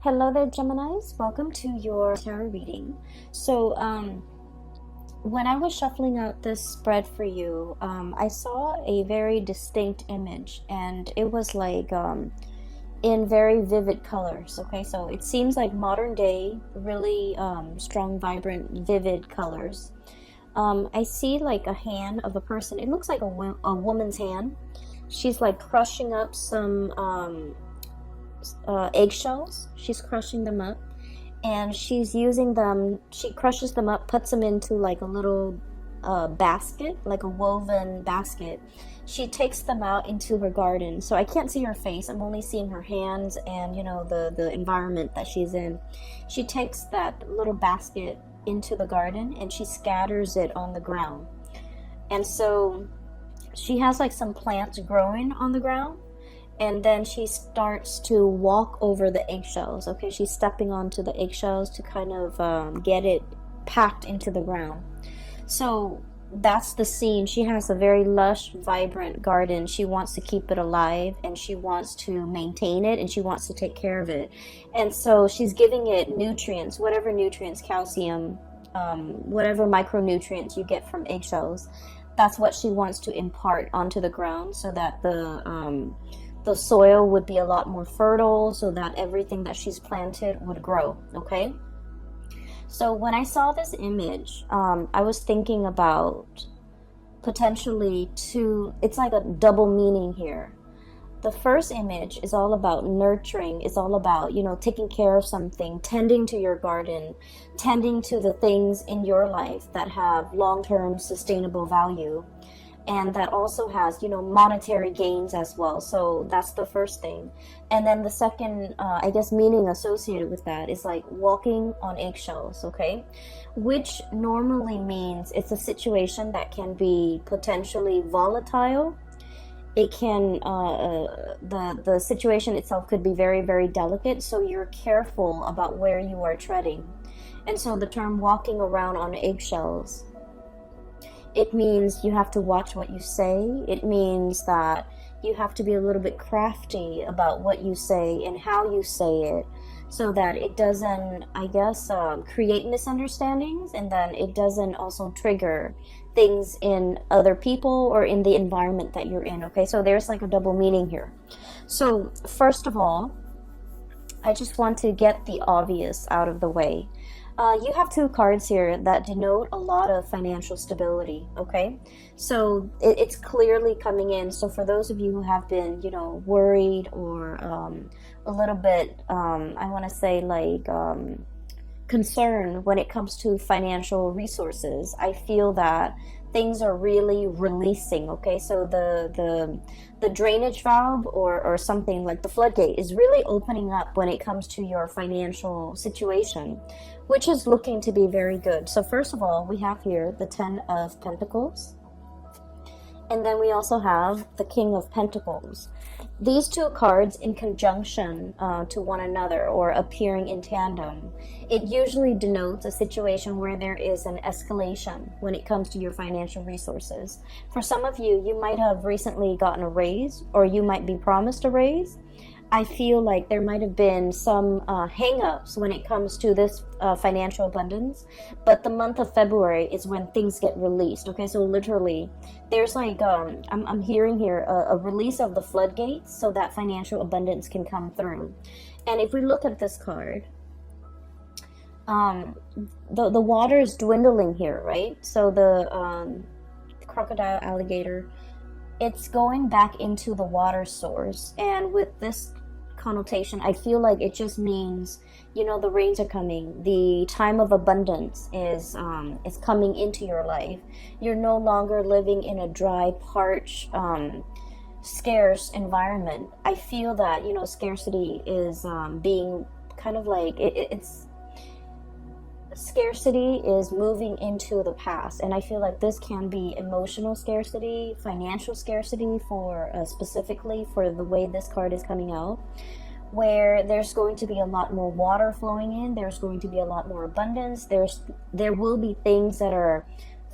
Hello there, Geminis. Welcome to your tarot reading. So, when I was shuffling out this spread for you, I saw a very distinct image, and it was like in very vivid colors. Okay, so it seems like modern day, really strong, vibrant, vivid colors. I see like a hand of a person. It looks like a woman's hand. She's like crushing up some eggshells. She's crushing them up, and she's using them. She crushes them up, puts them into like a little basket, like a woven basket. She takes them out into her garden. So I can't see her face. I'm only seeing her hands and the environment that she's in. She takes that little basket into the garden and she scatters it on the ground. And so she has like some plants growing on the ground, and then she starts to walk over the eggshells. Okay, she's stepping onto the eggshells to kind of get it packed into the ground. So that's the scene. She has a very lush, vibrant garden. She wants to keep it alive, and she wants to maintain it, and she wants to take care of it. And so she's giving it nutrients, whatever nutrients, calcium, whatever micronutrients you get from eggshells. That's what she wants to impart onto the ground, so that the soil would be a lot more fertile, so that everything that she's planted would grow. Okay, so when I saw this image, I was thinking about potentially it's like a double meaning here. The first image is all about nurturing. It's all about, taking care of something, tending to your garden, tending to the things in your life that have long-term sustainable value, and that also has monetary gains as well. So that's the first thing. And then the second meaning associated with that is like walking on eggshells. Okay, which normally means it's a situation that can be potentially volatile. It can the situation itself could be very, very delicate, so you're careful about where you are treading. And so the term walking around on eggshells, it means you have to watch what you say. It means that you have to be a little bit crafty about what you say and how you say it, so that it doesn't, create misunderstandings, and then it doesn't also trigger things in other people or in the environment that you're in. Okay, so there's like a double meaning here. So first of all, I just want to get the obvious out of the way. You have two cards here that denote a lot of financial stability. Okay, so it's clearly coming in. So for those of you who have been, worried or a little bit, I want to say like concerned when it comes to financial resources, I feel that things are really releasing. Okay, so the drainage valve or something like the floodgate is really opening up when it comes to your financial situation, which is looking to be very good. So first of all, we have here the 10 of Pentacles, and then we also have the King of Pentacles. These two cards in conjunction to one another, or appearing in tandem, it usually denotes a situation where there is an escalation when it comes to your financial resources. For some of you, you might have recently gotten a raise, or you might be promised a raise. I feel like there might have been some hang-ups when it comes to this financial abundance, but the month of February is when things get released. Okay, so literally, there's like, I'm hearing here a release of the floodgates so that financial abundance can come through. And if we look at this card, the water is dwindling here, right? So the crocodile, alligator, it's going back into the water source. And with this connotation, I feel like it just means, the rains are coming. The time of abundance is coming into your life. You're no longer living in a dry, parched, scarce environment. I feel that, scarcity is being kind of like, it's scarcity is moving into the past, and I feel like this can be emotional scarcity, financial scarcity, for specifically for the way this card is coming out, where there's going to be a lot more water flowing in, there's going to be a lot more abundance, there will be things that are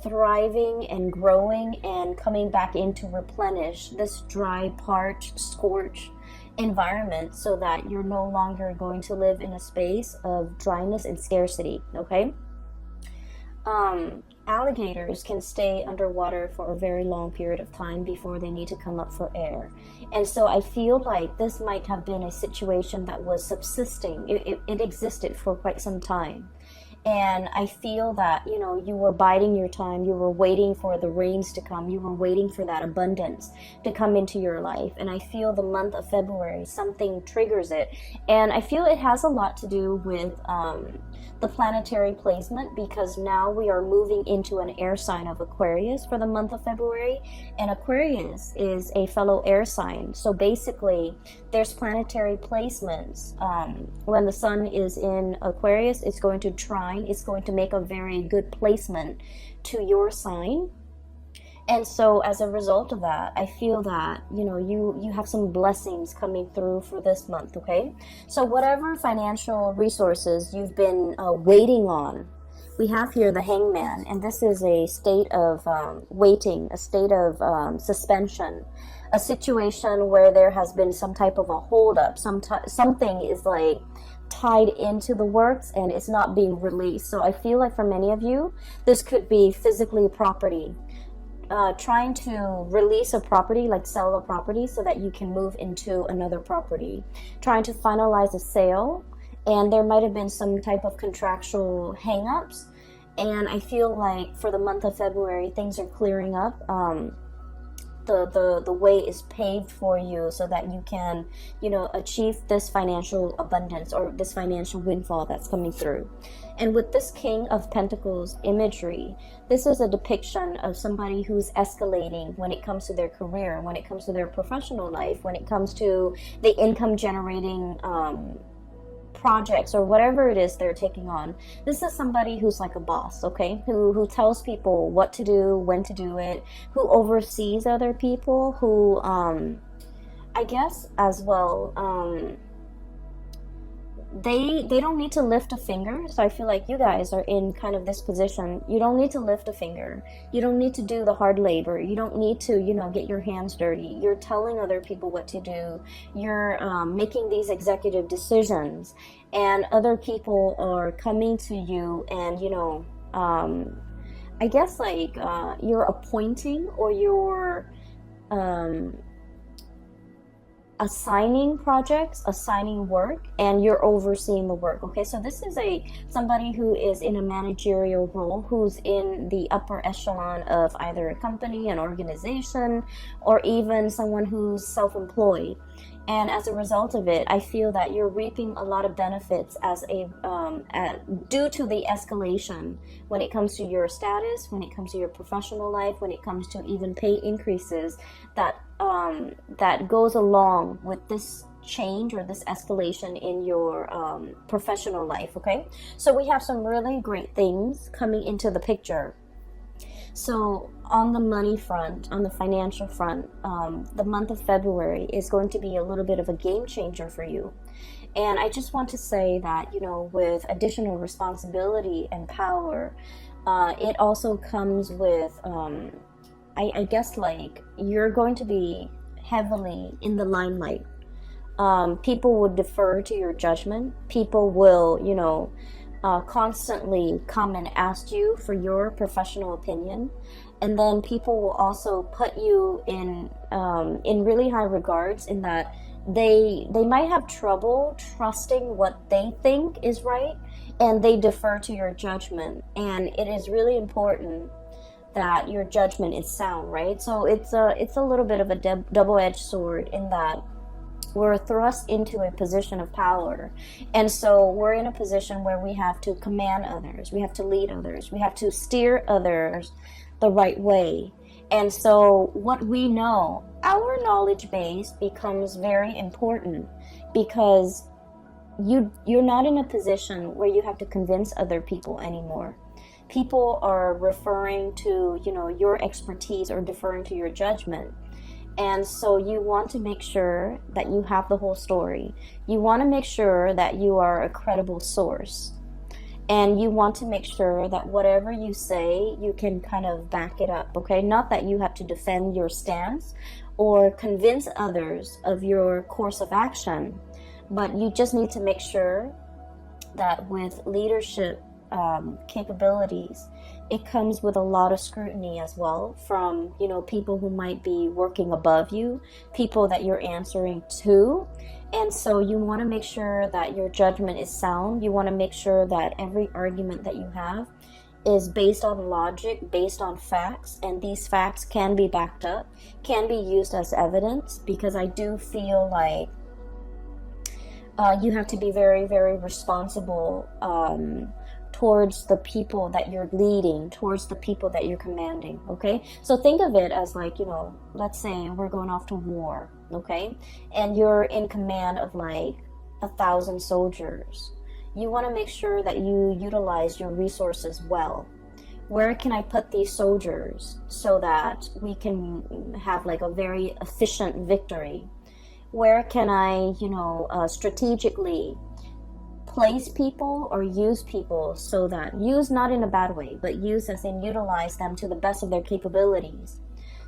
thriving and growing and coming back in to replenish this dry, parched, scorched environment so that you're no longer going to live in a space of dryness and scarcity, okay? Alligators can stay underwater for a very long period of time before they need to come up for air. And so I feel like this might have been a situation that was subsisting. It existed for quite some time. And I feel that, you know, you were biding your time. You were waiting for the rains to come. You were waiting for that abundance to come into your life. And I feel the month of February, something triggers it. And I feel it has a lot to do with the planetary placement, because now we are moving into an air sign of Aquarius for the month of February. And Aquarius is a fellow air sign. So basically, there's planetary placements. When the sun is in Aquarius, it's going to trine. It's going to make a very good placement to your sign. And so as a result of that, I feel that, you know, you have some blessings coming through for this month, okay? So whatever financial resources you've been waiting on, we have here the Hangman, and this is a state of waiting, a state of suspension, a situation where there has been some type of a holdup, something is like tied into the works and it's not being released. So I feel like for many of you, this could be physically property. Trying to release a property, like sell a property so that you can move into another property. Trying to finalize a sale, and there might have been some type of contractual hang-ups. And I feel like for the month of February, things are clearing up. The way is paved for you so that you can, you know, achieve this financial abundance or this financial windfall that's coming through. And with this King of Pentacles imagery, this is a depiction of somebody who's escalating when it comes to their career, when it comes to their professional life, when it comes to the income generating projects or whatever it is they're taking on. This is somebody who's like a boss, okay? Who tells people what to do, when to do it, who oversees other people, who I guess as well they don't need to lift a finger. So I feel like you guys are in kind of this position. You don't need to lift a finger. You don't need to do the hard labor. You don't need to, you know, get your hands dirty. You're telling other people what to do. You're making these executive decisions, and other people are coming to you and, you know, I guess like you're appointing or you're assigning projects, assigning work, and you're overseeing the work. Okay, so this is somebody who is in a managerial role, who's in the upper echelon of either a company, an organization, or even someone who's self-employed. And as a result of it, I feel that you're reaping a lot of benefits due to the escalation when it comes to your status, when it comes to your professional life, when it comes to even pay increases that goes along with this change or this escalation in your professional life, okay? So we have some really great things coming into the picture. So on the money front, on the financial front, the month of February is going to be a little bit of a game changer for you. And I just want to say that, you know, with additional responsibility and power, it also comes with, I guess, like, you're going to be heavily in the limelight. People would defer to your judgment. People will, you know, constantly come and ask you for your professional opinion, and then people will also put you in really high regards, in that they might have trouble trusting what they think is right, and they defer to your judgment. And it is really important that your judgment is sound, right? So it's a little bit of a double-edged sword, in that we're thrust into a position of power. And so we're in a position where we have to command others, we have to lead others, we have to steer others the right way. And so what we know, our knowledge base becomes very important, because you're not in a position where you have to convince other people anymore. People are referring to, you know, your expertise or deferring to your judgment. And so you want to make sure that you have the whole story. You want to make sure that you are a credible source. And you want to make sure that whatever you say, you can kind of back it up, okay? Not that you have to defend your stance or convince others of your course of action, but you just need to make sure that with leadership capabilities, it comes with a lot of scrutiny as well from, you know, people who might be working above you, people that you're answering to. And so you want to make sure that your judgment is sound. You want to make sure that every argument that you have is based on logic, based on facts, and these facts can be backed up, can be used as evidence, because I do feel like you have to be very, very responsible towards the people that you're leading, towards the people that you're commanding, okay? So think of it as like, you know, let's say we're going off to war, okay? And you're in command of like 1,000 soldiers. You want to make sure that you utilize your resources well. Where can I put these soldiers so that we can have like a very efficient victory? Where can I, you know, strategically place people or use people so that, use not in a bad way, but use as in utilize them to the best of their capabilities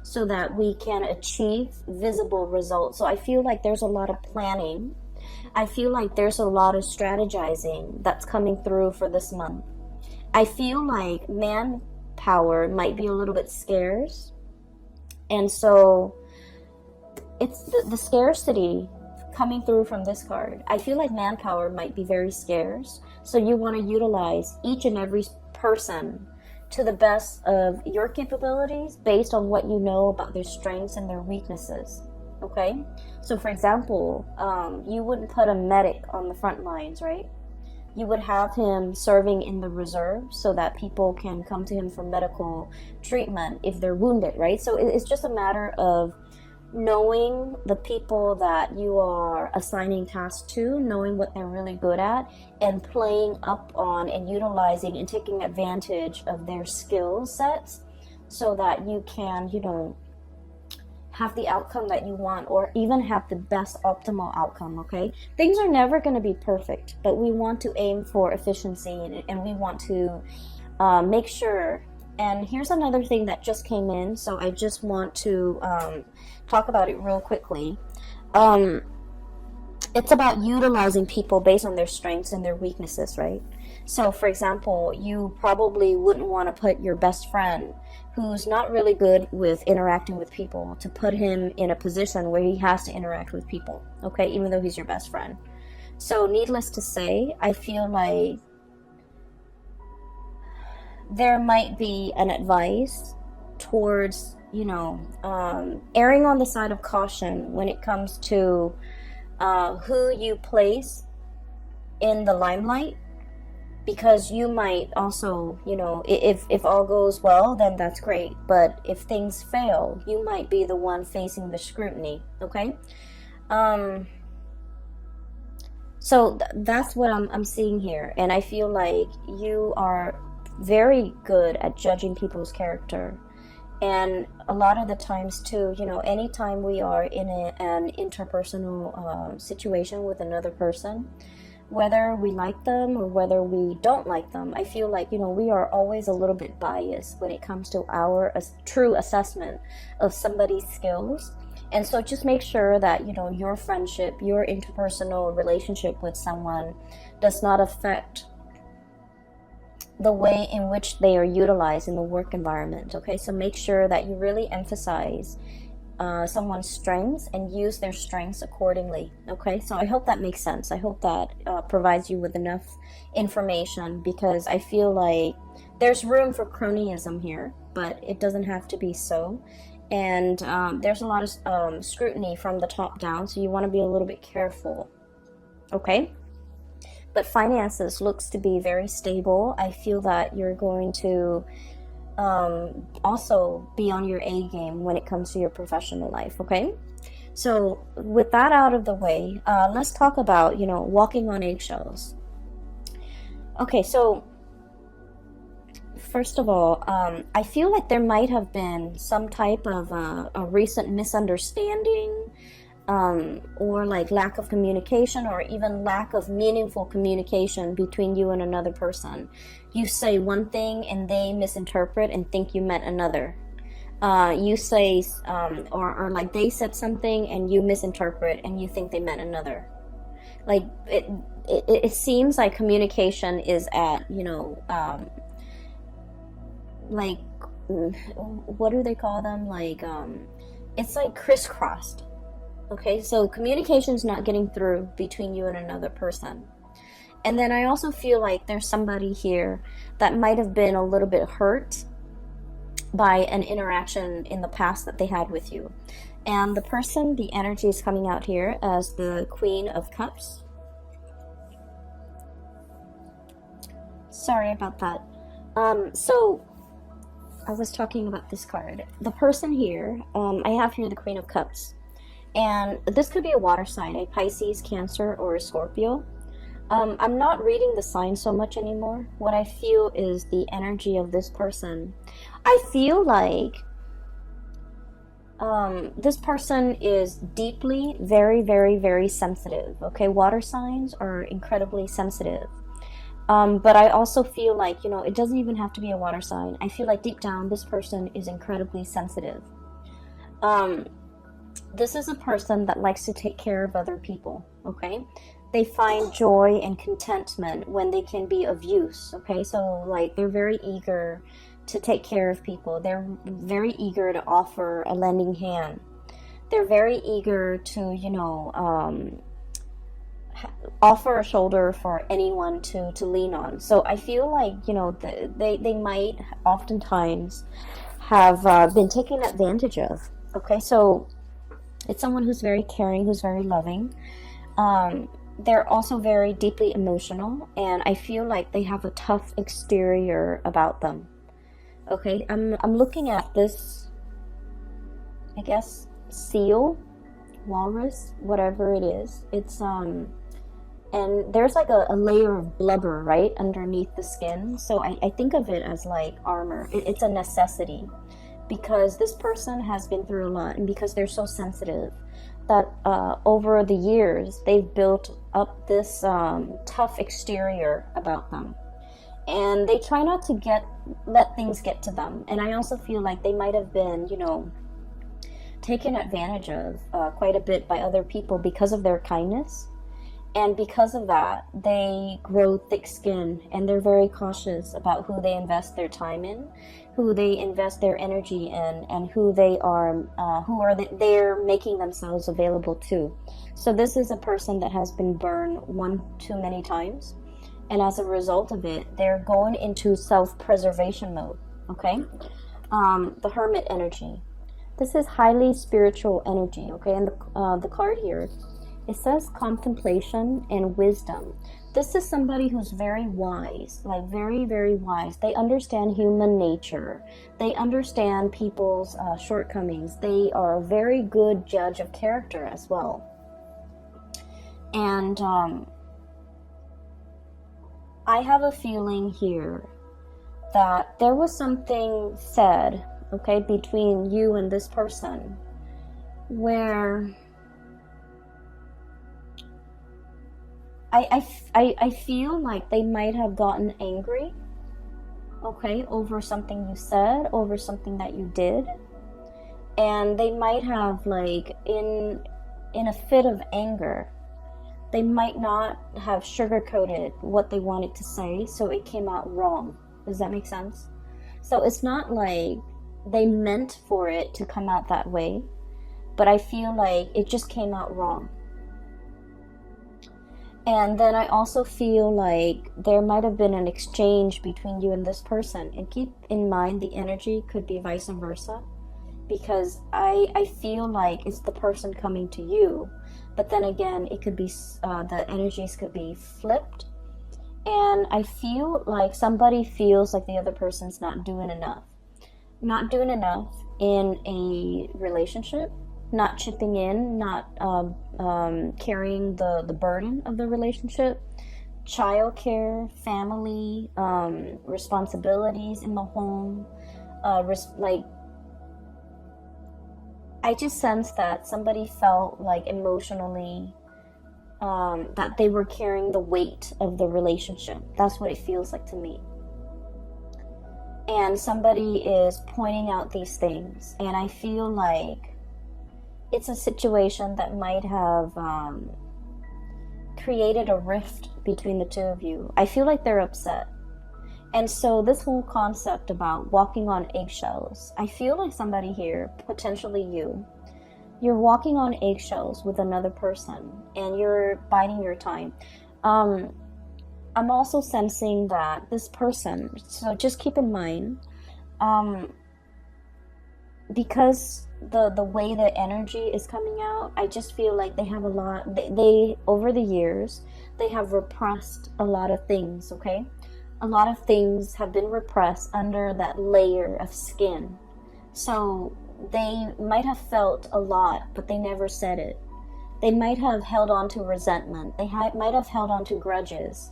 so that we can achieve visible results. So I feel like there's a lot of planning. I feel like there's a lot of strategizing that's coming through for this month. I feel like manpower might be a little bit scarce. And so it's the scarcity coming through from this card. I feel like manpower might be very scarce. So you want to utilize each and every person to the best of your capabilities based on what you know about their strengths and their weaknesses. Okay? So for example, you wouldn't put a medic on the front lines, right? You would have him serving in the reserve so that people can come to him for medical treatment if they're wounded, right? So it's just a matter of knowing the people that you are assigning tasks to, knowing what they're really good at, and playing up on and utilizing and taking advantage of their skill sets so that you can, you know, have the outcome that you want, or even have the best optimal outcome, okay? Things are never going to be perfect, but we want to aim for efficiency, and we want to make sure. And here's another thing that just came in, so I just want to talk about it real quickly. It's about utilizing people based on their strengths and their weaknesses, right? So, for example, you probably wouldn't want to put your best friend who's not really good with interacting with people, to put him in a position where he has to interact with people, okay, even though he's your best friend. So, needless to say, I feel like there might be an advice towards, you know, erring on the side of caution when it comes to who you place in the limelight, because you might also, you know, if all goes well, then that's great, but if things fail, you might be the one facing the scrutiny, okay? So that's what I'm seeing here, and I feel like you are very good at judging people's character. And a lot of the times too, you know, anytime we are in an interpersonal situation with another person, whether we like them or whether we don't like them, I feel like, you know, we are always a little bit biased when it comes to our true assessment of somebody's skills. And so just make sure that, you know, your friendship, your interpersonal relationship with someone does not affect the way in which they are utilized in the work environment, okay? So make sure that you really emphasize someone's strengths and use their strengths accordingly, okay? So I hope that makes sense. I hope that provides you with enough information, because I feel like there's room for cronyism here, but it doesn't have to be so. And there's a lot of scrutiny from the top down, so you want to be a little bit careful, okay? But finances looks to be very stable. I feel that you're going to also be on your A game when it comes to your professional life, okay? So with that out of the way, let's talk about, you know, walking on eggshells. Okay, so first of all, I feel like there might have been some type of a recent misunderstanding, or like lack of communication, or even lack of meaningful communication between you and another person. You say one thing and they misinterpret and think you meant another. You say, or like they said something and you misinterpret and you think they meant another. Like it seems like communication is at, you know, like, what do they call them? Like, it's like crisscrossed. Okay, so communication is not getting through between you and another person. And then I also feel like there's somebody here that might have been a little bit hurt by an interaction in the past that they had with you. And the person, the energy is coming out here as the Queen of Cups. Sorry about that. So I was talking about this card. The person here, I have here the Queen of Cups. And this could be a water sign, a Pisces, Cancer, or a Scorpio. I'm not reading the sign so much anymore. What I feel is the energy of this person. I feel like this person is deeply, very, very, very sensitive. Okay, water signs are incredibly sensitive. But I also feel like, you know, it doesn't even have to be a water sign. I feel like deep down, this person is incredibly sensitive. This is a person that likes to take care of other people, okay? They find joy and contentment when they can be of use, okay? So, like, they're very eager to take care of people. They're very eager to offer a lending hand. They're very eager to, you know, offer a shoulder for anyone to lean on. So I feel like, you know, they might oftentimes have been taken advantage of, okay? So it's someone who's very caring, who's very loving. They're also very deeply emotional, and I feel like they have a tough exterior about them. Okay, I'm looking at this, I guess, seal, walrus, whatever it is. It's and there's like a layer of blubber right underneath the skin. So I think of it as like armor. It's a necessity, because this person has been through a lot, and because they're so sensitive, that over the years they've built up this tough exterior about them, and they try not to let things get to them. And I also feel like they might have been, you know, taken advantage of quite a bit by other people because of their kindness. And because of that, they grow thick skin, and they're very cautious about who they invest their time in, who they invest their energy in, and who they're making themselves available to. So this is a person that has been burned one too many times, and as a result of it, they're going into self-preservation mode. Okay, the Hermit energy. This is highly spiritual energy. Okay, and the card here, it says contemplation and wisdom. This is somebody who's very wise, like very, very wise. They understand human nature. They understand people's shortcomings. They are a very good judge of character as well. And I have a feeling here that there was something said, okay, between you and this person, where I feel like they might have gotten angry, okay, over something you said, over something that you did. And they might have, like, in a fit of anger, they might not have sugarcoated what they wanted to say, so it came out wrong. Does that make sense? So it's not like they meant for it to come out that way, but I feel like it just came out wrong. And then I also feel like there might have been an exchange between you and this person. And keep in mind, the energy could be vice versa, because I feel like it's the person coming to you. But then again, it could be, the energies could be flipped. And I feel like somebody feels like the other person's not doing enough. Not doing enough in a relationship. Not chipping in, not carrying the burden of the relationship, childcare, family, responsibilities in the home, like I just sense that somebody felt like emotionally that they were carrying the weight of the relationship. That's what it feels like to me. And somebody is pointing out these things, and I feel like it's a situation that might have created a rift between the two of you. I feel like they're upset. And so this whole concept about walking on eggshells, I feel like somebody here, potentially you're walking on eggshells with another person and you're biding your time. I'm also sensing that this person, so just keep in mind, because the way the energy is coming out, I just feel like they have a lot, they over the years, they have repressed a lot of things, okay? A lot of things have been repressed under that layer of skin. So they might have felt a lot, but they never said it. They might have held on to resentment. They might have held on to grudges.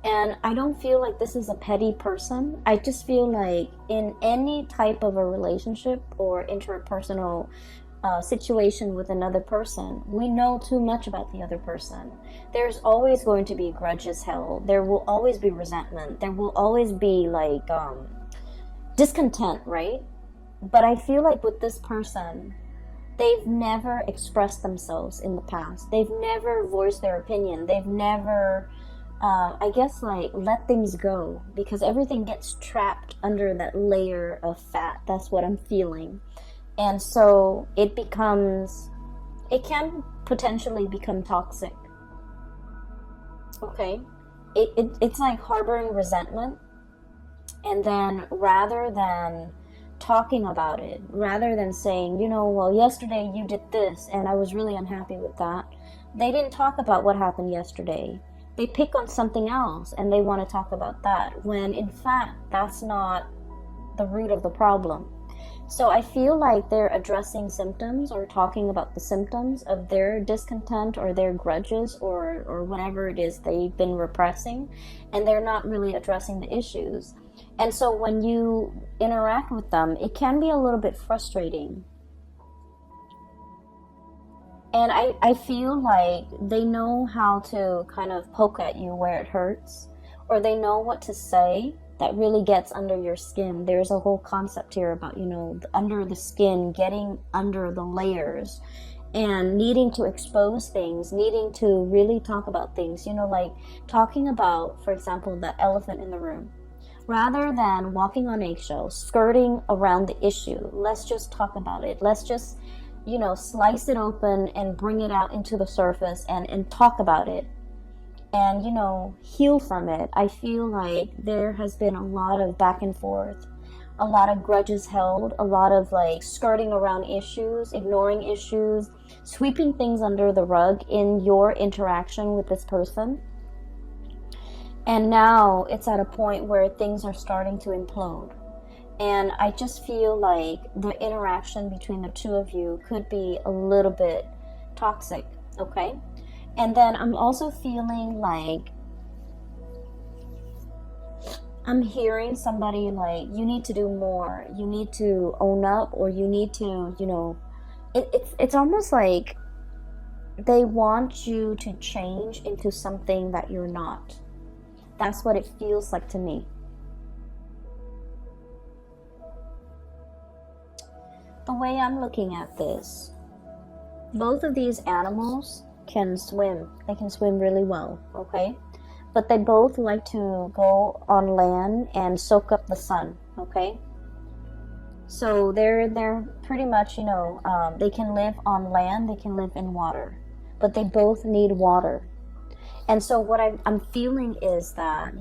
And I don't feel like this is a petty person. I just feel like in any type of a relationship or interpersonal situation with another person, we know too much about the other person. There's always going to be grudges held. There will always be resentment. There will always be like discontent, right? But I feel like with this person, they've never expressed themselves in the past. They've never voiced their opinion. They've never I guess like let things go, because everything gets trapped under that layer of fat. That's what I'm feeling. And so it can potentially become toxic. Okay? It's like harboring resentment, and then rather than talking about it, rather than saying, well, yesterday you did this and I was really unhappy with that, they didn't talk about what happened yesterday. They pick on something else and they want to talk about that, when in fact that's not the root of the problem. So I feel like they're addressing symptoms or talking about the symptoms of their discontent or their grudges or whatever it is they've been repressing, and they're not really addressing the issues. And so when you interact with them, it can be a little bit frustrating. And I feel like they know how to kind of poke at you where it hurts, or they know what to say that really gets under your skin. There's a whole concept here about, under the skin, getting under the layers, and needing to expose things, needing to really talk about things, like talking about, for example, the elephant in the room. Rather than walking on eggshells, skirting around the issue, let's just talk about it. Let's just slice it open and bring it out into the surface and talk about it and, heal from it. I feel like there has been a lot of back and forth, a lot of grudges held, a lot of like skirting around issues, ignoring issues, sweeping things under the rug in your interaction with this person. And now it's at a point where things are starting to implode. And I just feel like the interaction between the two of you could be a little bit toxic, okay? And then I'm also feeling like I'm hearing somebody like, you need to do more, you need to own up, or you need to, it's almost like they want you to change into something that you're not. That's what it feels like to me. The way I'm looking at this, both of these animals can swim. They can swim really well, okay? But they both like to go on land and soak up the sun, okay? So they're pretty much, they can live on land, they can live in water, but they both need water. And so what I'm feeling is that,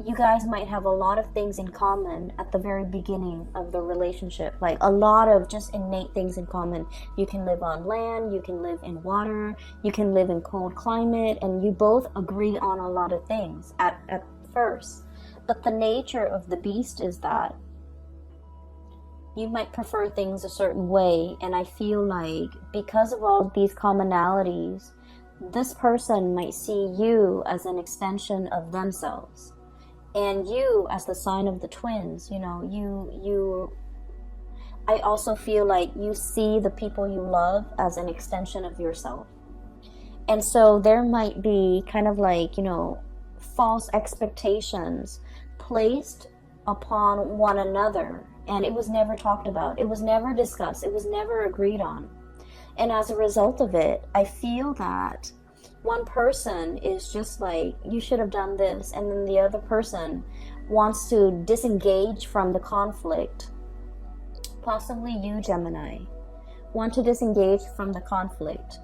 you guys might have a lot of things in common at the very beginning of the relationship, like a lot of just innate things in common. You can live on land, you can live in water, you can live in cold climate, and you both agree on a lot of things at first. But the nature of the beast is that you might prefer things a certain way, and I feel like because of all of these commonalities, this person might see you as an extension of themselves. And you, as the sign of the twins, I I also feel like you see the people you love as an extension of yourself. And so there might be kind of like, you know, false expectations placed upon one another, and it was never talked about. It was never discussed. It was never agreed on. And as a result of it, I feel that one person is just like, you should have done this, and then the other person wants to disengage from the conflict. Possibly you, Gemini, want to disengage from the conflict,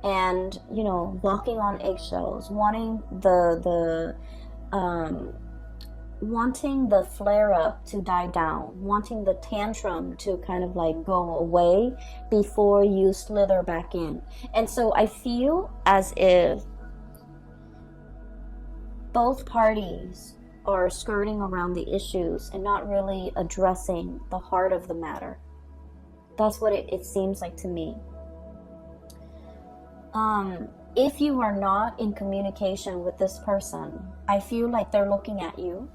and, you know, walking on eggshells, wanting wanting the flare up to die down, wanting the tantrum to kind of like go away before you slither back in. And so I feel as if both parties are skirting around the issues and not really addressing the heart of the matter. That's what it seems like to me. If you are not in communication with this person, I feel like they're looking at you.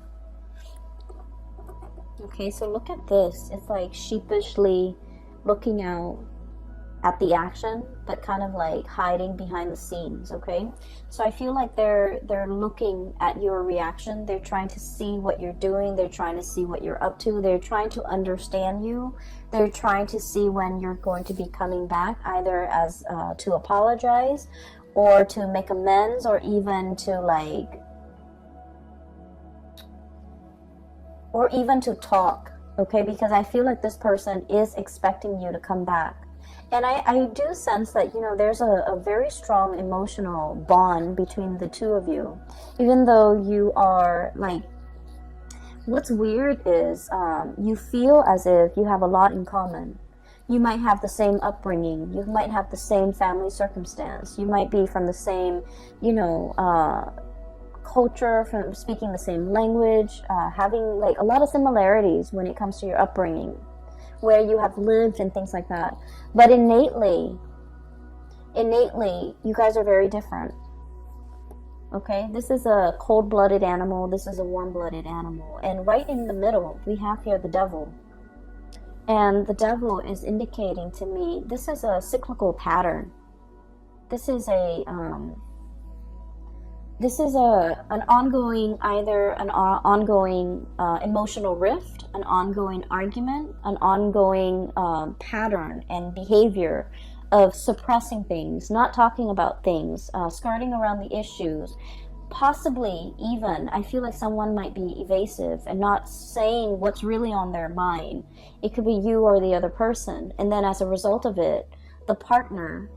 Okay, so look at this. It's like sheepishly looking out at the action, but kind of like hiding behind the scenes, okay? So I feel like they're looking at your reaction. They're trying to see what you're doing. They're trying to see what you're up to. They're trying to understand you. They're trying to see when you're going to be coming back, either as to apologize or to make amends, or even to like, or even to talk, okay? Because I feel like this person is expecting you to come back. And I do sense that, you know, there's a very strong emotional bond between the two of you. Even though you are like, what's weird is you feel as if you have a lot in common. You might have the same upbringing. You might have the same family circumstance. You might be from the same, you know, culture, from speaking the same language, having like a lot of similarities when it comes to your upbringing, where you have lived and things like that. But innately, you guys are very different. Okay, this is a cold-blooded animal. This is a warm-blooded animal. And right in the middle, we have here the devil. And the devil is indicating to me, this is a cyclical pattern. This is an ongoing, either an ongoing emotional rift, an ongoing argument, an ongoing pattern and behavior of suppressing things, not talking about things, skirting around the issues. Possibly even, I feel like someone might be evasive and not saying what's really on their mind. It could be you or the other person. And then as a result of it, the partner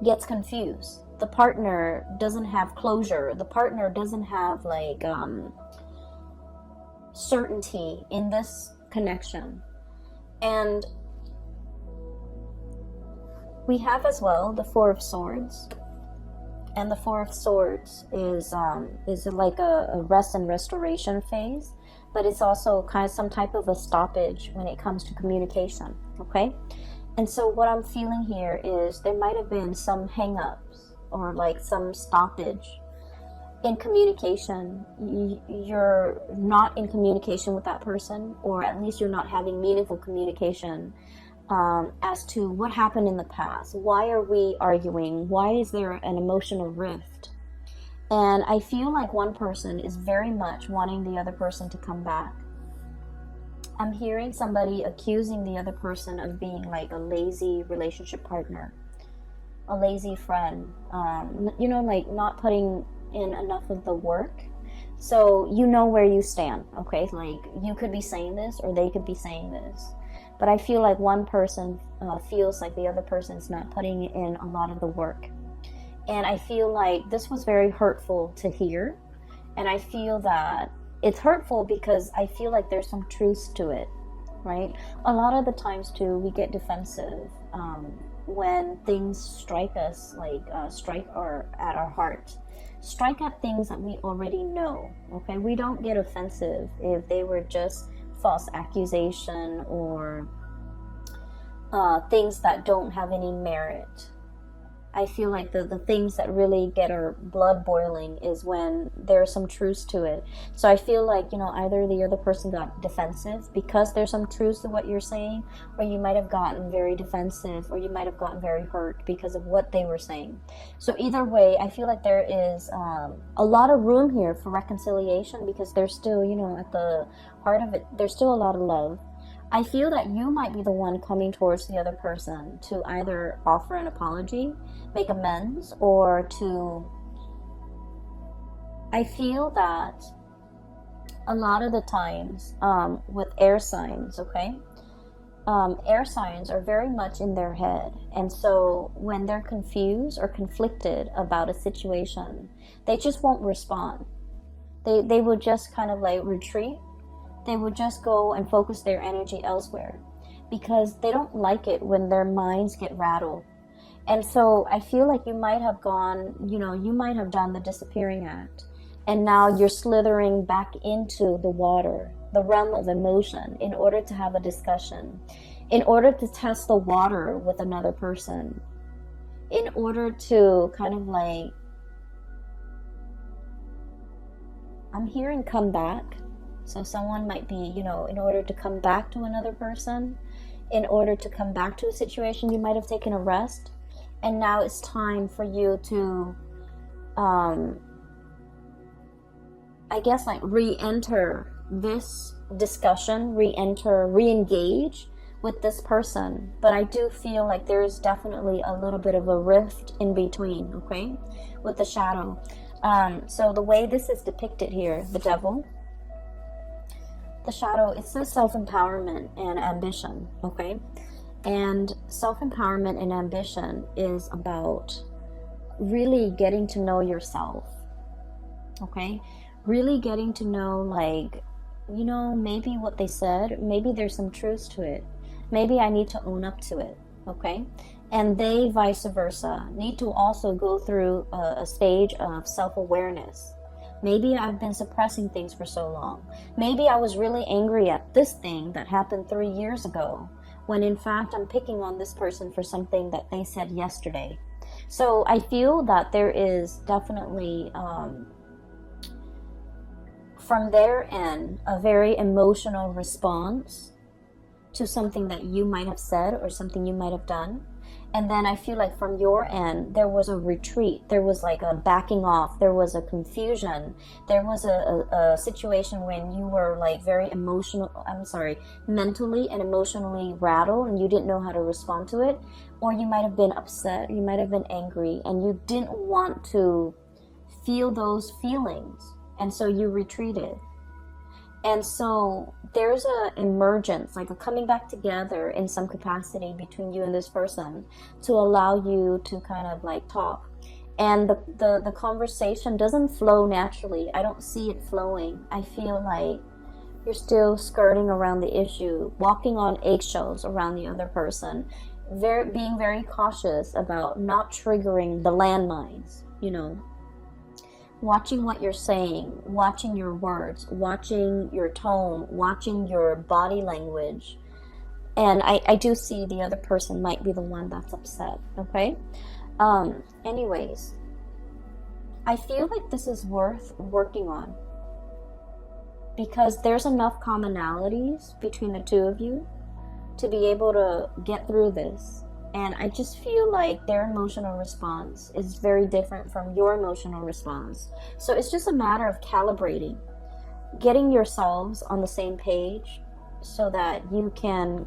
gets confused. The partner doesn't have closure. The partner doesn't have like certainty in this connection. And we have as well the Four of Swords. And the Four of Swords is like a rest and restoration phase, but it's also kind of some type of a stoppage when it comes to communication, okay? And so what I'm feeling here is there might have been some hang-ups or like some stoppage in communication. You're not in communication with that person, or at least you're not having meaningful communication as to what happened in the past. Why are we arguing? Why is there an emotional rift? And I feel like one person is very much wanting the other person to come back. I'm hearing somebody accusing the other person of being like a lazy relationship partner, a lazy friend, you know, like not putting in enough of the work. So you know where you stand, okay? Like you could be saying this or they could be saying this. But I feel like one person feels like the other person's not putting in a lot of the work. And I feel like this was very hurtful to hear. And I feel that it's hurtful because I feel like there's some truth to it, right? A lot of the times too, we get defensive when things strike us, like strike at our heart. Strike at things that we already know, okay? We don't get offensive if they were just false accusation or things that don't have any merit. I feel like the things that really get our blood boiling is when there's some truth to it. So I feel like, either the other person got defensive because there's some truth to what you're saying, or you might have gotten very defensive, or you might have gotten very hurt because of what they were saying. So either way, I feel like there is a lot of room here for reconciliation, because there's still, at the heart of it, there's still a lot of love. I feel that you might be the one coming towards the other person to either offer an apology, make amends, or to... I feel that a lot of the times with air signs, okay? Air signs are very much in their head. And so when they're confused or conflicted about a situation, they just won't respond. They will just kind of like retreat. They would just go and focus their energy elsewhere, because they don't like it when their minds get rattled. And so I feel like you might have gone, you might have done the disappearing act, and now you're slithering back into the water, the realm of emotion, in order to have a discussion, in order to test the water with another person, in order to kind of like, I'm hearing come back. So someone might be, in order to come back to another person, in order to come back to a situation, you might have taken a rest. And now it's time for you to, I guess, like re-enter this discussion, re-engage with this person. But I do feel like there's definitely a little bit of a rift in between, okay, with the shadow. So the way this is depicted here, the devil, the shadow, it says self-empowerment and ambition, okay? And self-empowerment and ambition is about really getting to know yourself, okay? Really getting to know, like, maybe what they said, maybe there's some truth to it. Maybe I need to own up to it, okay? And they, vice versa, need to also go through a stage of self-awareness. Maybe I've been suppressing things for so long. Maybe I was really angry at this thing that happened 3 years ago, when in fact I'm picking on this person for something that they said yesterday. So I feel that there is definitely, from their end, a very emotional response to something that you might have said or something you might have done. And then I feel like from your end, there was a retreat. There was like a backing off. There was a confusion. There was a situation when you were like very mentally and emotionally rattled, and you didn't know how to respond to it. Or you might have been upset. You might have been angry, and you didn't want to feel those feelings. And so you retreated. And so there's a emergence, like a coming back together in some capacity between you and this person to allow you to kind of like talk. And the conversation doesn't flow naturally. I don't see it flowing. I feel like you're still skirting around the issue, walking on eggshells around the other person, being very cautious about not triggering the landmines, watching what you're saying, watching your words, watching your tone, watching your body language. And I do see the other person might be the one that's upset, okay? Anyways, I feel like this is worth working on, because there's enough commonalities between the two of you to be able to get through this. And I just feel like their emotional response is very different from your emotional response. So it's just a matter of calibrating, getting yourselves on the same page so that you can,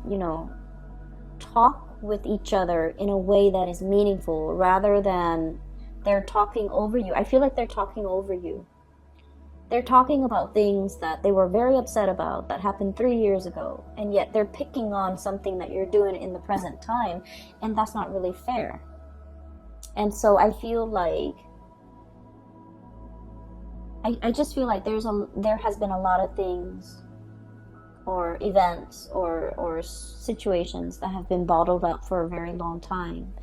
talk with each other in a way that is meaningful, rather than they're talking over you. I feel like they're talking over you. They're talking about things that they were very upset about that happened 3 years ago, and yet they're picking on something that you're doing in the present time, and that's not really fair. And so I feel like, I just feel like there has been a lot of things or events or situations that have been bottled up for a very long time.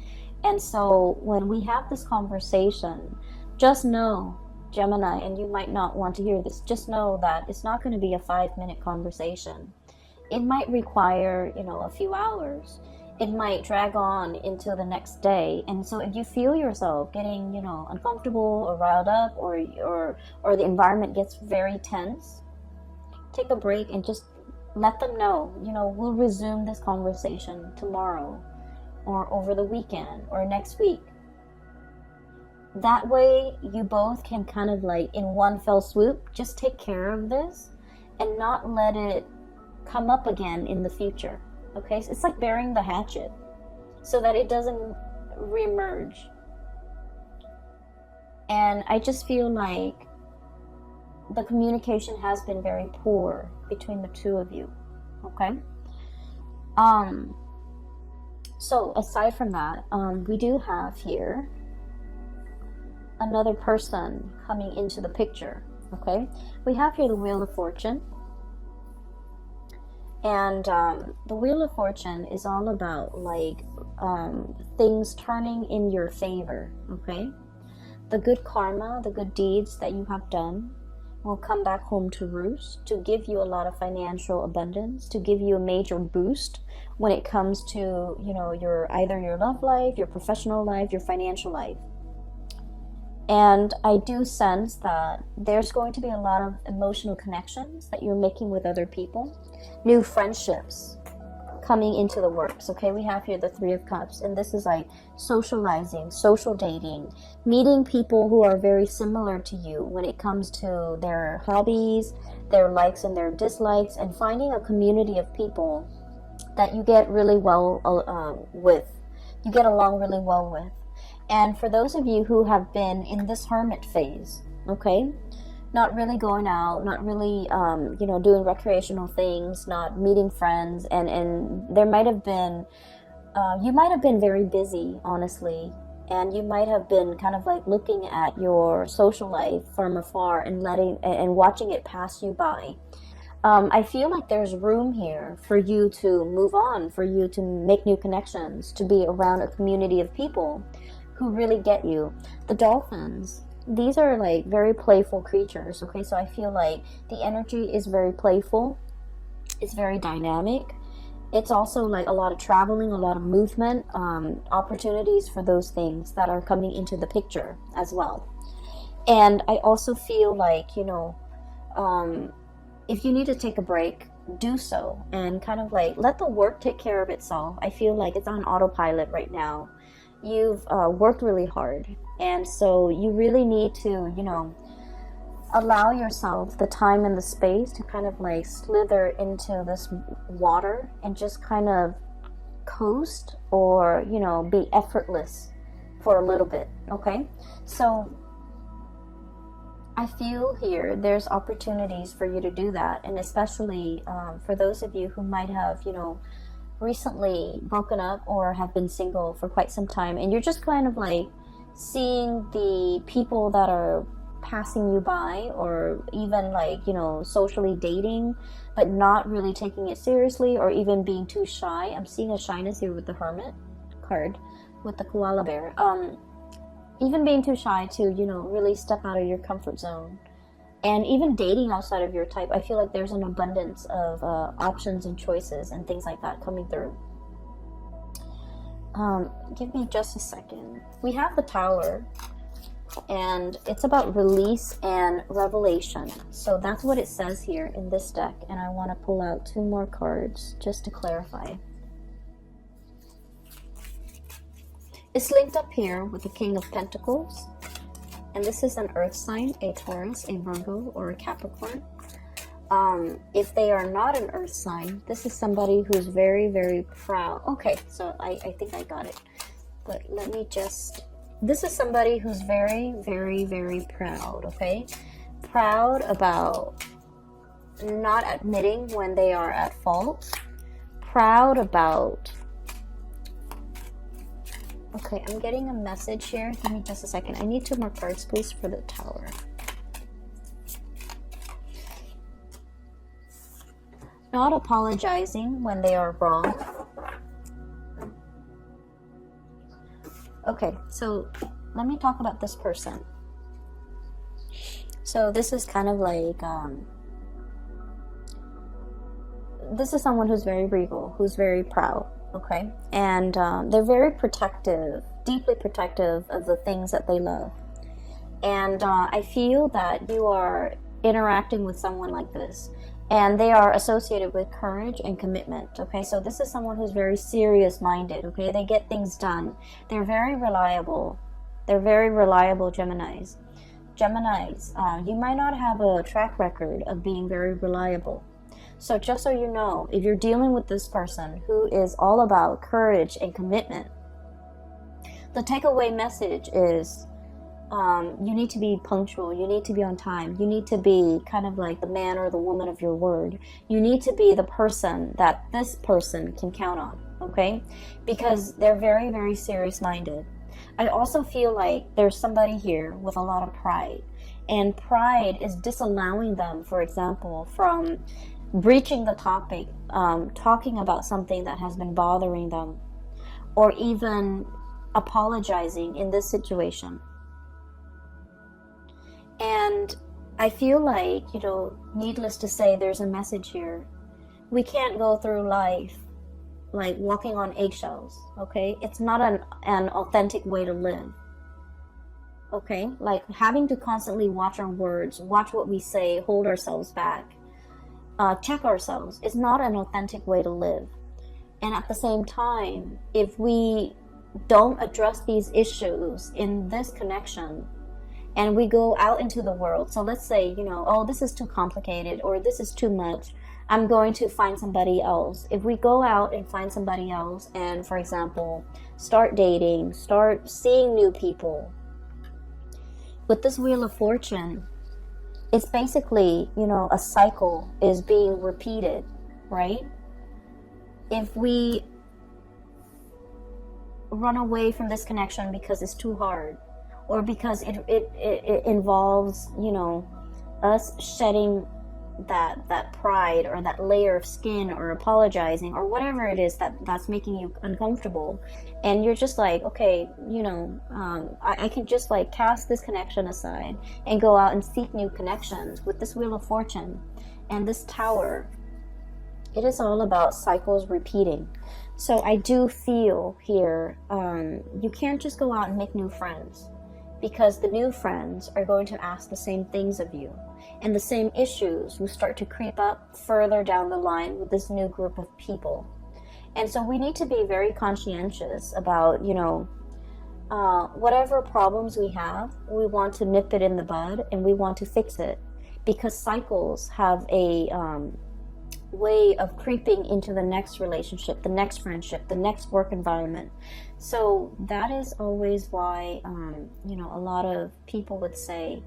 And so when we have this conversation, just know, Gemini, and you might not want to hear this, just know that it's not going to be a 5-minute conversation. It might require, a few hours. it might drag on into the next day. And so if you feel yourself getting, you know, uncomfortable or riled up, or the environment gets very tense, take a break and just let them know, you know, we'll resume this conversation tomorrow or over the weekend or next week. That way you both can kind of like in one fell swoop just take care of this and not let it come up again in the future. Okay, so it's like burying the hatchet so that it doesn't reemerge. And I just feel like the communication has been very poor between the two of you. Okay. So aside from that, we do have here another person coming into the picture. Okay, we have here the Wheel of Fortune. And the Wheel of Fortune is all about like things turning in your favor, okay? The good karma, the good deeds that you have done will come back home to roost to give you a lot of financial abundance, to give you a major boost when it comes to, you know, either your love life, your professional life, your financial life. And I do sense that there's going to be a lot of emotional connections that you're making with other people. New friendships coming into the works. Okay, we have here the Three of Cups, and this is like socializing, social dating, meeting people who are very similar to you when it comes to their hobbies, their likes and their dislikes, and finding a community of people that you get really well with, you get along really well with. And for those of you who have been in this hermit phase, okay, not really going out, not really, you know, doing recreational things, not meeting friends, and there might have been, you might have been very busy, honestly, and you might have been kind of like looking at your social life from afar and watching it pass you by. I feel like there's room here for you to move on, for you to make new connections, to be around a community of people who really get you. The dolphins, these are like very playful creatures, okay? So I feel like the energy is very playful. It's very dynamic. It's also like a lot of traveling, a lot of movement, opportunities for those things that are coming into the picture as well. And I also feel like, you know, if you need to take a break, do so and kind of like let the work take care of itself. I feel like it's on autopilot right now. You've worked really hard, and so you really need to, you know, allow yourself the time and the space to kind of like slither into this water and just kind of coast, or, you know, be effortless for a little bit. Okay, so I feel here there's opportunities for you to do that, and especially for those of you who might have, you know, recently broken up or have been single for quite some time, and you're just kind of like seeing the people that are passing you by, or even like, you know, socially dating but not really taking it seriously, or even being too shy. I'm seeing a shyness here with the Hermit card with the koala bear. Even being too shy to, you know, really step out of your comfort zone. And even dating outside of your type, I feel like there's an abundance of options and choices and things like that coming through. Give me just a second. We have the Tower, and it's about release and revelation. So that's what it says here in this deck, and I want to pull out 2 more cards just to clarify. It's linked up here with the King of Pentacles. And this is an earth sign, a Taurus, a Virgo, or a Capricorn. If they are not an earth sign, this is somebody who's very, very proud. Okay, so I think I got it. But let me just... This is somebody who's very, very, very proud, okay? Proud about not admitting when they are at fault. Proud about... Okay, I'm getting a message here. Give me just a second. I need 2 more cards, please, for the Tower. Not apologizing when they are wrong. Okay, so let me talk about this person. So this is kind of like, this is someone who's very regal, who's very proud, okay? And they're very protective, deeply protective of the things that they love. And I feel that you are interacting with someone like this, and they are associated with courage and commitment, okay? So this is someone who's very serious minded, okay? They get things done. They're very reliable. They're very reliable Geminis. You might not have a track record of being very reliable. So just so you know, if you're dealing with this person who is all about courage and commitment, the takeaway message is you need to be punctual. You need to be on time. You need to be kind of like the man or the woman of your word. You need to be the person that this person can count on, okay? Because they're very, very serious minded. I also feel like there's somebody here with a lot of pride, and pride is disallowing them, for example, from breaching the topic, talking about something that has been bothering them, or even apologizing in this situation. And I feel like, needless to say, there's a message here. We can't go through life like walking on eggshells, okay? It's not an authentic way to live, okay? Like having to constantly watch our words, watch what we say, hold ourselves back, check ourselves is not an authentic way to live. And at the same time, if we don't address these issues in this connection, and we go out into the world, so let's say, oh, this is too complicated, or this is too much, I'm going to find somebody else. If we go out and find somebody else and, for example, start dating, start seeing new people, with this Wheel of Fortune, it's basically, a cycle is being repeated, right? If we run away from this connection because it's too hard, or because it involves, us shedding that pride or that layer of skin, or apologizing, or whatever it is that's making you uncomfortable, and you're just like, okay, I can just like cast this connection aside and go out and seek new connections. With this Wheel of Fortune and this Tower, it is all about cycles repeating. So I do feel here, you can't just go out and make new friends, because the new friends are going to ask the same things of you, and the same issues will start to creep up further down the line with this new group of people. And so we need to be very conscientious about, whatever problems we have, we want to nip it in the bud, and we want to fix it, because cycles have a way of creeping into the next relationship, the next friendship, the next work environment. So that is always why, a lot of people would say,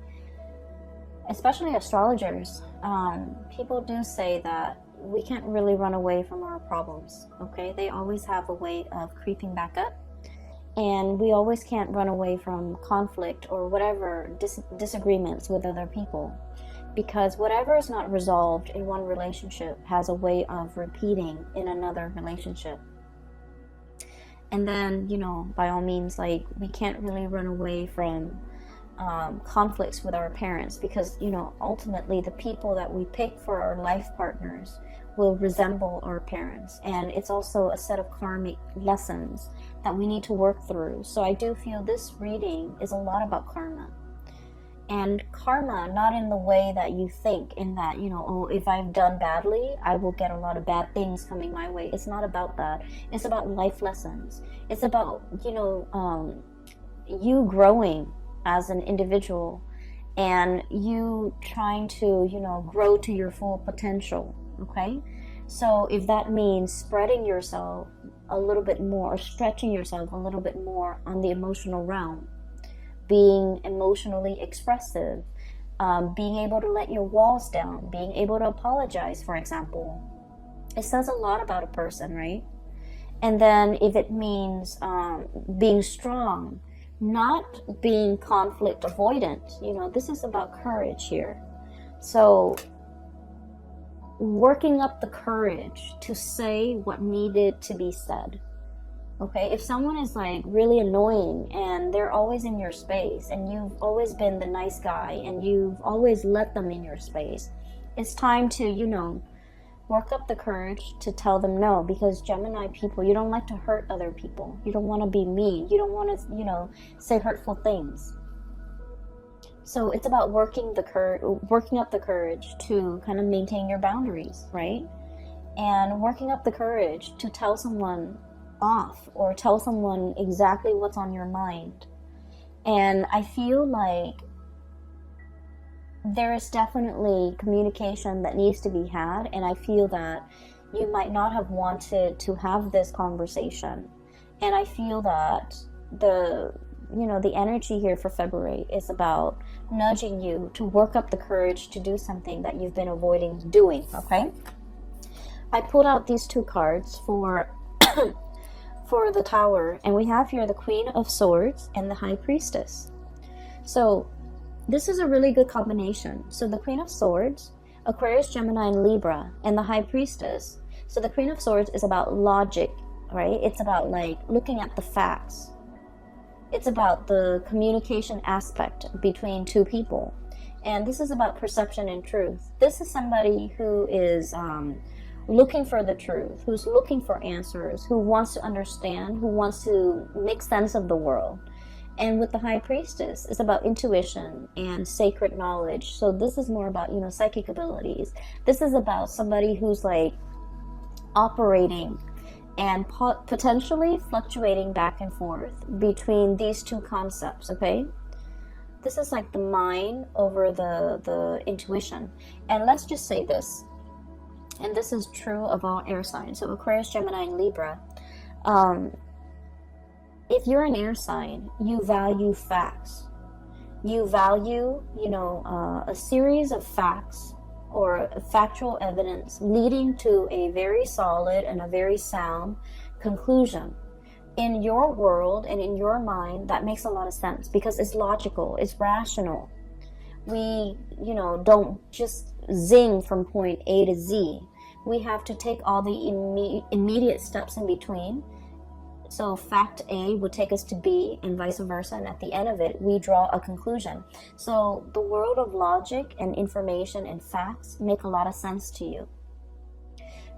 especially astrologers, people do say that we can't really run away from our problems, okay? They always have a way of creeping back up, and we always can't run away from conflict or whatever disagreements with other people, because whatever is not resolved in one relationship has a way of repeating in another relationship. And then, by all means, like, we can't really run away from conflicts with our parents, because, ultimately the people that we pick for our life partners will resemble our parents. And it's also a set of karmic lessons that we need to work through. So I do feel this reading is a lot about karma. And karma, not in the way that you think, in that, if I've done badly, I will get a lot of bad things coming my way. It's not about that. It's about life lessons. It's about, you growing as an individual, and you trying to, grow to your full potential, okay? So if that means spreading yourself a little bit more, or stretching yourself a little bit more on the emotional realm, being emotionally expressive, being able to let your walls down, being able to apologize, for example, it says a lot about a person, right? And then if it means being strong, not being conflict avoidant, this is about courage here. So working up the courage to say what needed to be said. Okay, if someone is like really annoying and they're always in your space, and you've always been the nice guy and you've always let them in your space, it's time to, Work up the courage to tell them no, because Gemini people, you don't like to hurt other people. You don't want to be mean. You don't want to, say hurtful things. So it's about working up the courage to kind of maintain your boundaries, right? And working up the courage to tell someone off or tell someone exactly what's on your mind. And I feel like there is definitely communication that needs to be had, and I feel that you might not have wanted to have this conversation. And I feel that the energy here for February is about nudging you to work up the courage to do something that you've been avoiding doing, okay? I pulled out these two cards for for the Tower, and we have here the Queen of Swords and the High Priestess. So this is a really good combination. So the Queen of Swords, Aquarius, Gemini, and Libra, and the High Priestess. So the Queen of Swords is about logic, right? It's about like looking at the facts. It's about the communication aspect between two people. And this is about perception and truth. This is somebody who is looking for the truth, who's looking for answers, who wants to understand, who wants to make sense of the world. And with the High Priestess, it's about intuition and sacred knowledge. So this is more about, psychic abilities. This is about somebody who's like operating and potentially fluctuating back and forth between these two concepts, okay? This is like the mind over the intuition. And let's just say this, and this is true of all air signs, so Aquarius, Gemini, and Libra. If you're an air sign, you value facts. You value, a series of facts or factual evidence leading to a very solid and a very sound conclusion. In your world and in your mind, that makes a lot of sense because it's logical, it's rational. We, don't just zing from point A to Z. We have to take all the immediate steps in between. So fact A would take us to B and vice versa, and at the end of it, we draw a conclusion. So the world of logic and information and facts make a lot of sense to you.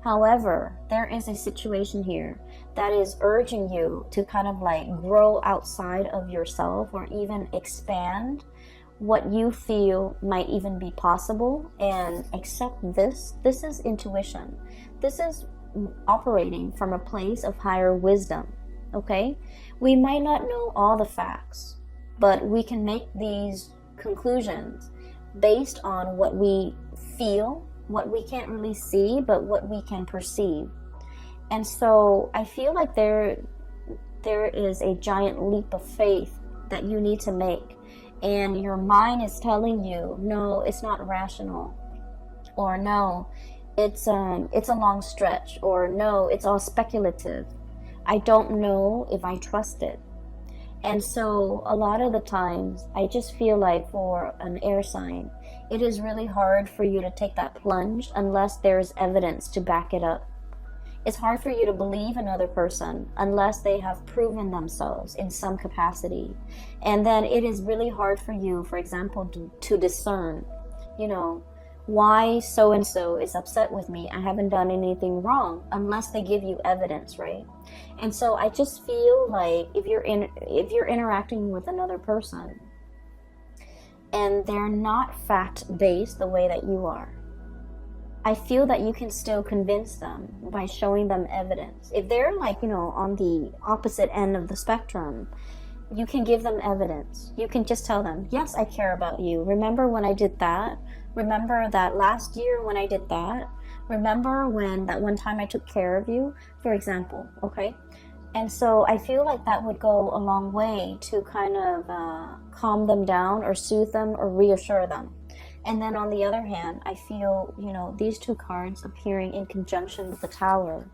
However, there is a situation here that is urging you to kind of like grow outside of yourself or even expand what you feel might even be possible and accept this. This is intuition. This is operating from a place of higher wisdom. Okay, we might not know all the facts, but we can make these conclusions based on what we feel, what we can't really see, but what we can perceive. And so I feel like there is a giant leap of faith that you need to make, and your mind is telling you, no, it's not rational, or no, it's a long stretch, or no, it's all speculative. I don't know if I trust it. And so a lot of the times I just feel like for an air sign, it is really hard for you to take that plunge unless there's evidence to back it up. It's hard for you to believe another person unless they have proven themselves in some capacity. And then it is really hard for you, for example, to discern, why so-and-so is upset with me. I haven't done anything wrong unless they give you evidence, right? And so I just feel like if you're interacting with another person and they're not fact-based the way that you are, I feel that you can still convince them by showing them evidence. If they're like, on the opposite end of the spectrum, you can give them evidence. You can just tell them, yes, I care about you. Remember when I did that? Remember that last year when I did that? Remember when that one time I took care of you, for example, okay? And so I feel like that would go a long way to kind of calm them down or soothe them or reassure them. And then on the other hand, I feel, these two cards appearing in conjunction with the Tower.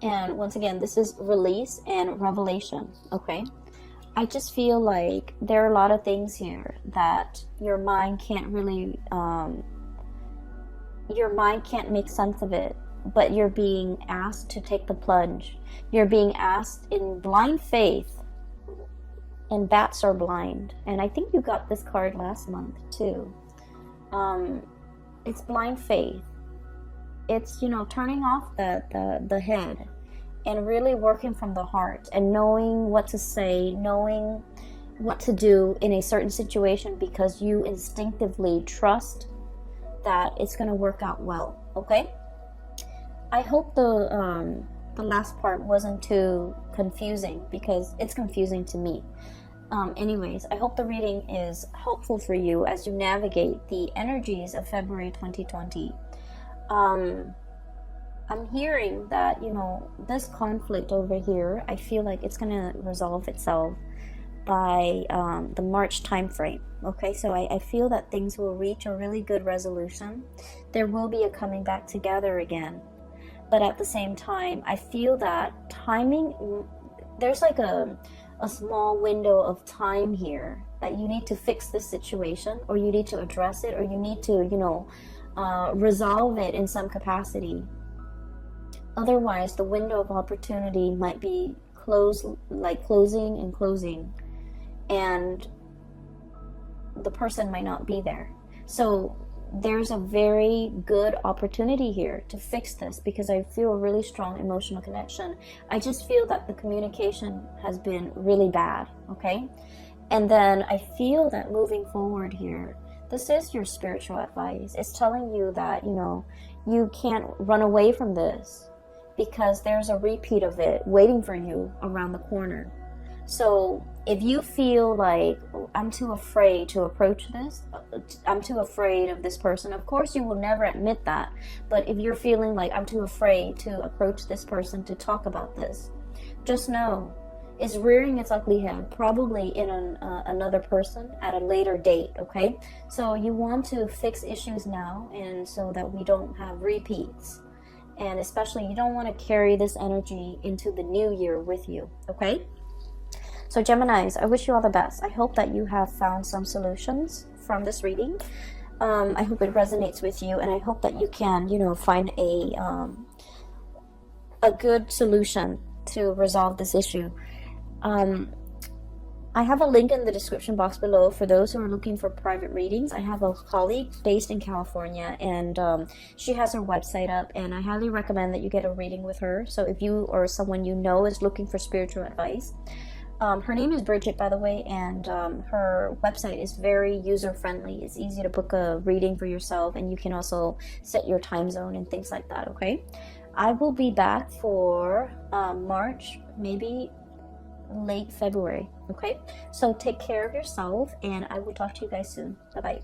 And once again, this is release and revelation, okay? I just feel like there are a lot of things here that your mind can't really, your mind can't make sense of it, but you're being asked to take the plunge. You're being asked in blind faith, and bats are blind. And I think you got this card last month too. It's blind faith. it's, you know, turning off the head and really working from the heart and knowing what to say, knowing what to do in a certain situation because you instinctively trust that it's going to work out well. Okay, I hope the last part wasn't too confusing, because it's confusing to me. Anyways, I hope the reading is helpful for you as you navigate the energies of February 2020. I'm hearing that, you know, this conflict over here, I feel like it's going to resolve itself by the March time frame. Okay, so I feel that things will reach a really good resolution. There will be a coming back together again. But at the same time, I feel that timing, there's like a small window of time here that you need to fix this situation, or you need to address it, or you need to, you know, resolve it in some capacity. Otherwise, the window of opportunity might be closing and closing, and the person might not be there. So there's a very good opportunity here to fix this, because I feel a really strong emotional connection. I just feel that the communication has been really bad, okay? And then I feel that moving forward here, this is your spiritual advice. It's telling you that, you know, you can't run away from this, because there's a repeat of it waiting for you around the corner. So if you feel like, oh, I'm too afraid to approach this, I'm too afraid of this person, of course you will never admit that. But if you're feeling like, I'm too afraid to approach this person to talk about this, just know it's rearing its ugly head, probably in another person at a later date, okay? So you want to fix issues now, and so that we don't have repeats. And especially, you don't want to carry this energy into the new year with you, okay? So Geminis, I wish you all the best. I hope that you have found some solutions from this reading. I hope it resonates with you, and I hope that you can, you know, find a good solution to resolve this issue. I have a link in the description box below for those who are looking for private readings. I have a colleague based in California, and she has her website up, and I highly recommend that you get a reading with her. So if you or someone you know is looking for spiritual advice, her name is Bridget, by the way, and her website is very user-friendly. It's easy to book a reading for yourself, and you can also set your time zone and things like that, okay? I will be back for March, maybe late February, okay? So take care of yourself, and I will talk to you guys soon. Bye-bye.